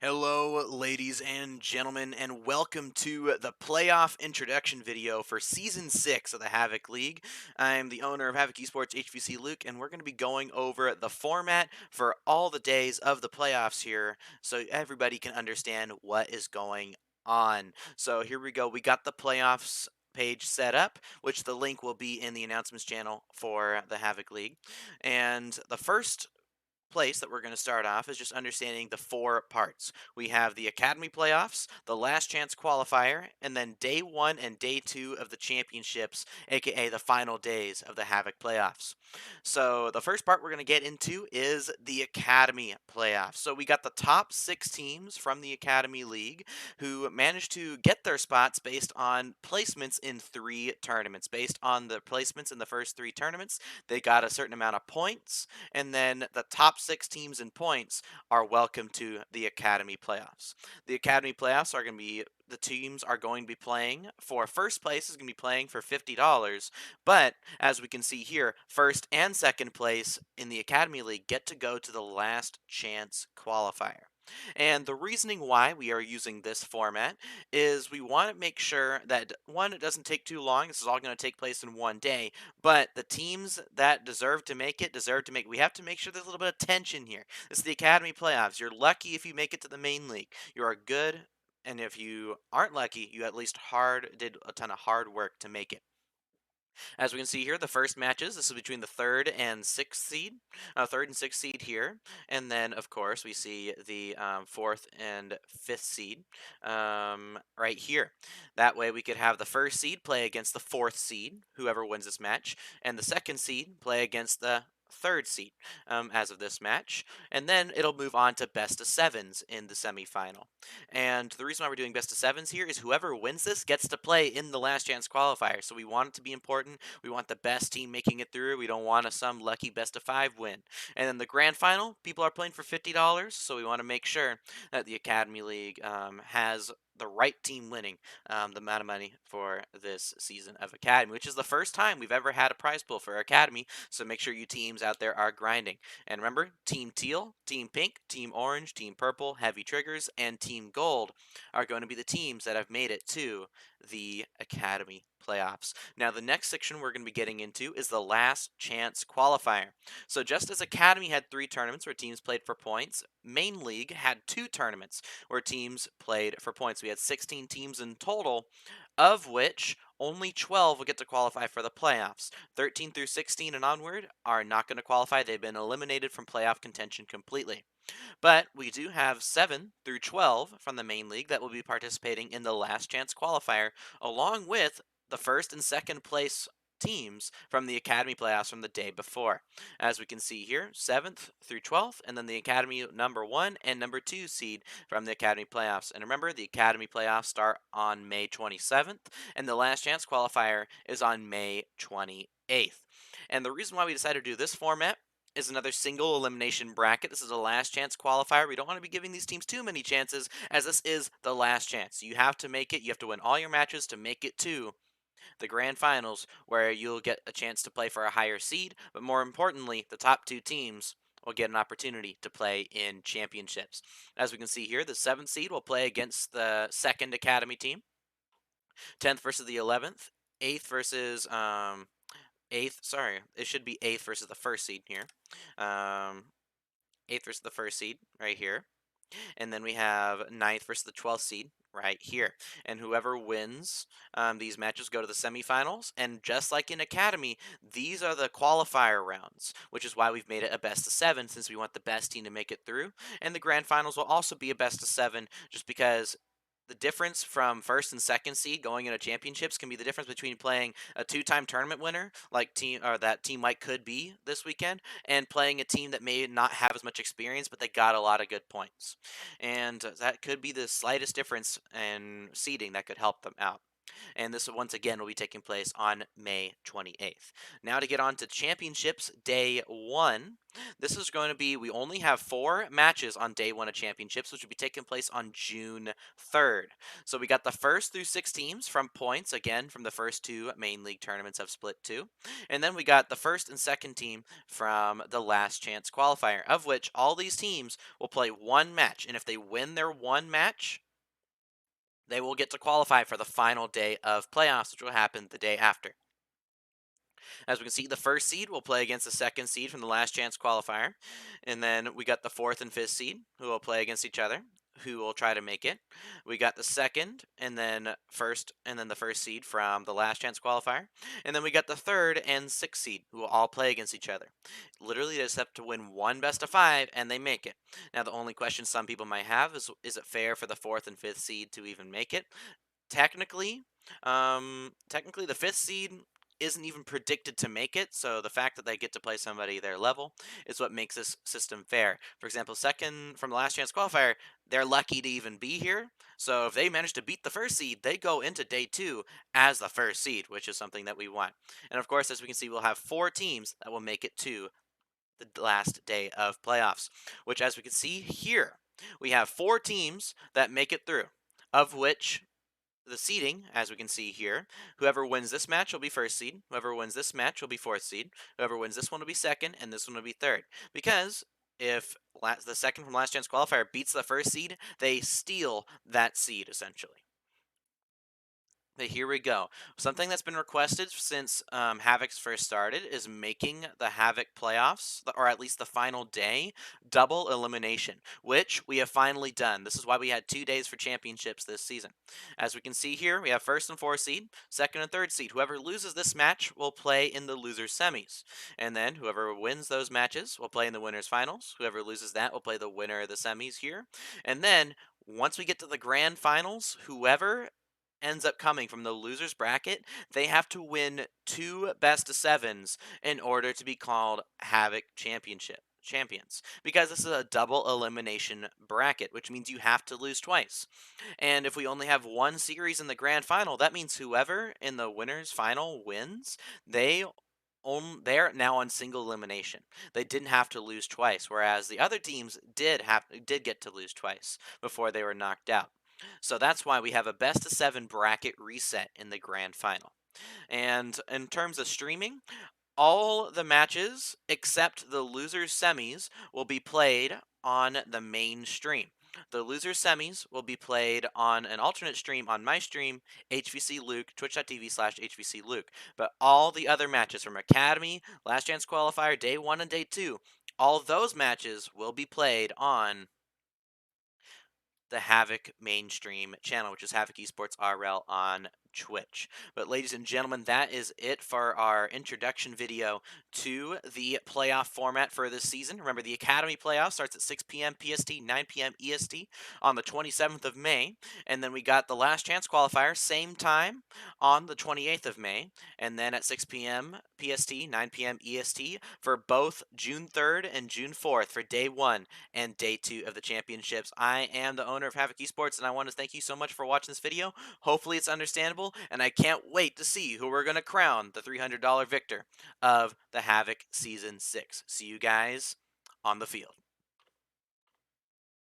Hello, ladies and gentlemen, and welcome to the playoff introduction video for Season 6 of the Havoc League. I'm the owner of Havoc Esports, HVC Luke, and we're going to be going over the format for all the days of the playoffs here so everybody can understand what is going on. So here we go. We got the playoffs page set up, which the link will be in the announcements channel for the Havoc League. And the first place that we're going to start off is just understanding the four parts. We have the Academy playoffs, the last chance qualifier, and then day one and day two of the championships, aka the final days of the Havoc playoffs. So the first part we're going to get into is the Academy playoffs. So we got the top six teams from the Academy League who managed to get their spots based on placements in three tournaments. Based on the placements in the first three tournaments, they got a certain amount of points, and then the top six teams in points are welcome to the Academy playoffs. The Academy playoffs are going to be the teams are going to be playing for first place is going to be playing for $50, but as we can see here, first and second place in the Academy League get to go to the last chance qualifier. And the reasoning why we are using this format is we want to make sure that one, it doesn't take too long. This is all going to take place in one day, but the teams that deserve to make it deserve to make it. We have to make sure there's a little bit of tension here. This is the Academy playoffs. You're lucky if you make it to the main league. You are good, and if you aren't lucky, you at least did a ton of hard work to make it. As we can see here, the first matches, this is between the third and sixth seed here. And then, of course, we see the fourth and fifth seed right here. That way we could have the first seed play against the fourth seed, whoever wins this match, and the second seed play against the third seed as of this match. And then it'll move on to best of sevens in the semifinal. And the reason why we're doing best of sevens here is whoever wins this gets to play in the last chance qualifier. So we want it to be important. We want the best team making it through. We don't want some lucky best of five win. And then the grand final, people are playing for $50. So we want to make sure that the Academy League has the right team winning the amount of money for this season of Academy, which is the first time we've ever had a prize pool for Academy. So make sure you teams out there are grinding. And remember, Team Teal, Team Pink, Team Orange, Team Purple, Heavy Triggers, and Team Gold are going to be the teams that have made it to the Academy playoffs. Now, the next section we're going to be getting into is the last chance qualifier. So just as Academy had three tournaments where teams played for points, Main League had two tournaments where teams played for points. We had 16 teams in total, of which only 12 will get to qualify for the playoffs. 13 through 16 and onward are not going to qualify. They've been eliminated from playoff contention completely. But we do have 7 through 12 from the main league that will be participating in the last chance qualifier, along with the first and second place teams from the Academy playoffs from the day before. As we can see here, 7th through 12th, and then the Academy number 1 and number 2 seed from the Academy playoffs. And remember, the Academy playoffs start on May 27th, and the last chance qualifier is on May 28th. And the reason why we decided to do this format is another single elimination bracket. This is a last chance qualifier. We don't want to be giving these teams too many chances, as this is the last chance. You have to make it. You have to win all your matches to make it to the grand finals, where you'll get a chance to play for a higher seed. But more importantly, the top two teams will get an opportunity to play in championships. As we can see here, the 7th seed will play against the second Academy team, 10th versus the 11th, 8th versus eighth. Sorry, it should be eighth versus the first seed here. Um, Eighth versus the first seed right here, and then we have ninth versus the 12th seed right here. And whoever wins these matches go to the semifinals. And just like in Academy, these are the qualifier rounds, which is why we've made it a best of 7 since we want the best team to make it through. And the grand finals will also be a best of 7 just because the difference from first and second seed going into championships can be the difference between playing a two-time tournament winner like team or that Team White could be this weekend, and playing a team that may not have as much experience but they got a lot of good points. And that could be the slightest difference in seeding that could help them out. And this once again will be taking place on May 28th. Now to get on to championships day 1. This is going to be, we only have 4 matches on day 1 of championships, which will be taking place on June 3rd. So we got the first through 6 teams from points, again from the first 2 main league tournaments have split 2. And then we got the first and second team from the last chance qualifier, of which all these teams will play 1 match. And if they win their 1 match, they will get to qualify for the final day of playoffs, which will happen the day after. As we can see, the first seed will play against the second seed from the last chance qualifier. And then we got the fourth and fifth seed who will play against each other, who will try to make it. We got the second and then the first seed from the last chance qualifier. And then we got the third and sixth seed who will all play against each other. Literally, they just have to win 1 best of 5 and they make it. Now, the only question some people might have is it fair for the fourth and fifth seed to even make it? Technically, technically the fifth seed isn't even predicted to make it, so the fact that they get to play somebody their level is what makes this system fair. For example, second from the last chance qualifier, they're lucky to even be here. So if they manage to beat the first seed, they go into day 2 as the first seed, which is something that we want. And of course, as we can see, we'll have 4 teams that will make it to the last day of playoffs, which as we can see here, we have 4 teams that make it through, of which the seeding, as we can see here, whoever wins this match will be first seed, whoever wins this match will be fourth seed, whoever wins this one will be second, and this one will be third. Because if the second from last chance qualifier beats the first seed, they steal that seed, essentially. But here we go. Something that's been requested since Havoc's first started is making the Havoc playoffs, or at least the final day, double elimination, which we have finally done. This is why we had 2 days for championships this season. As we can see here, we have first and fourth seed, second and third seed. Whoever loses this match will play in the loser's semis. And then whoever wins those matches will play in the winner's finals. Whoever loses that will play the winner of the semis here. And then once we get to the grand finals, whoever ends up coming from the losers bracket, they have to win 2 best of 7s in order to be called Havoc Championship champions, because this is a double elimination bracket, which means you have to lose twice. And if we only have 1 series in the grand final, that means whoever in the winners final wins, they're now on single elimination. They didn't have to lose twice, whereas the other teams did get to lose twice before they were knocked out. So that's why we have a best of 7 bracket reset in the grand final. And in terms of streaming, all the matches except the losers semis will be played on the main stream. The losers semis will be played on an alternate stream on my stream, HVC Luke, twitch.tv/HVC Luke. But all the other matches from Academy, Last Chance Qualifier, Day 1 and Day 2, all those matches will be played on the Havoc mainstream channel, which is Havoc Esports RL on Twitch. But ladies and gentlemen, that is it for our introduction video to the playoff format for this season. Remember, the Academy playoff starts at 6 p.m. PST, 9 p.m. EST on the 27th of May. And then we got the last chance qualifier, same time on the 28th of May. And then at 6 p.m. PST, 9 p.m. EST for both June 3rd and June 4th for day 1 and day 2 of the championships. I am the owner of Havoc Esports, and I want to thank you so much for watching this video. Hopefully it's understandable, and I can't wait to see who we're going to crown the $300 victor of the Havoc Season 6. See you guys on the field.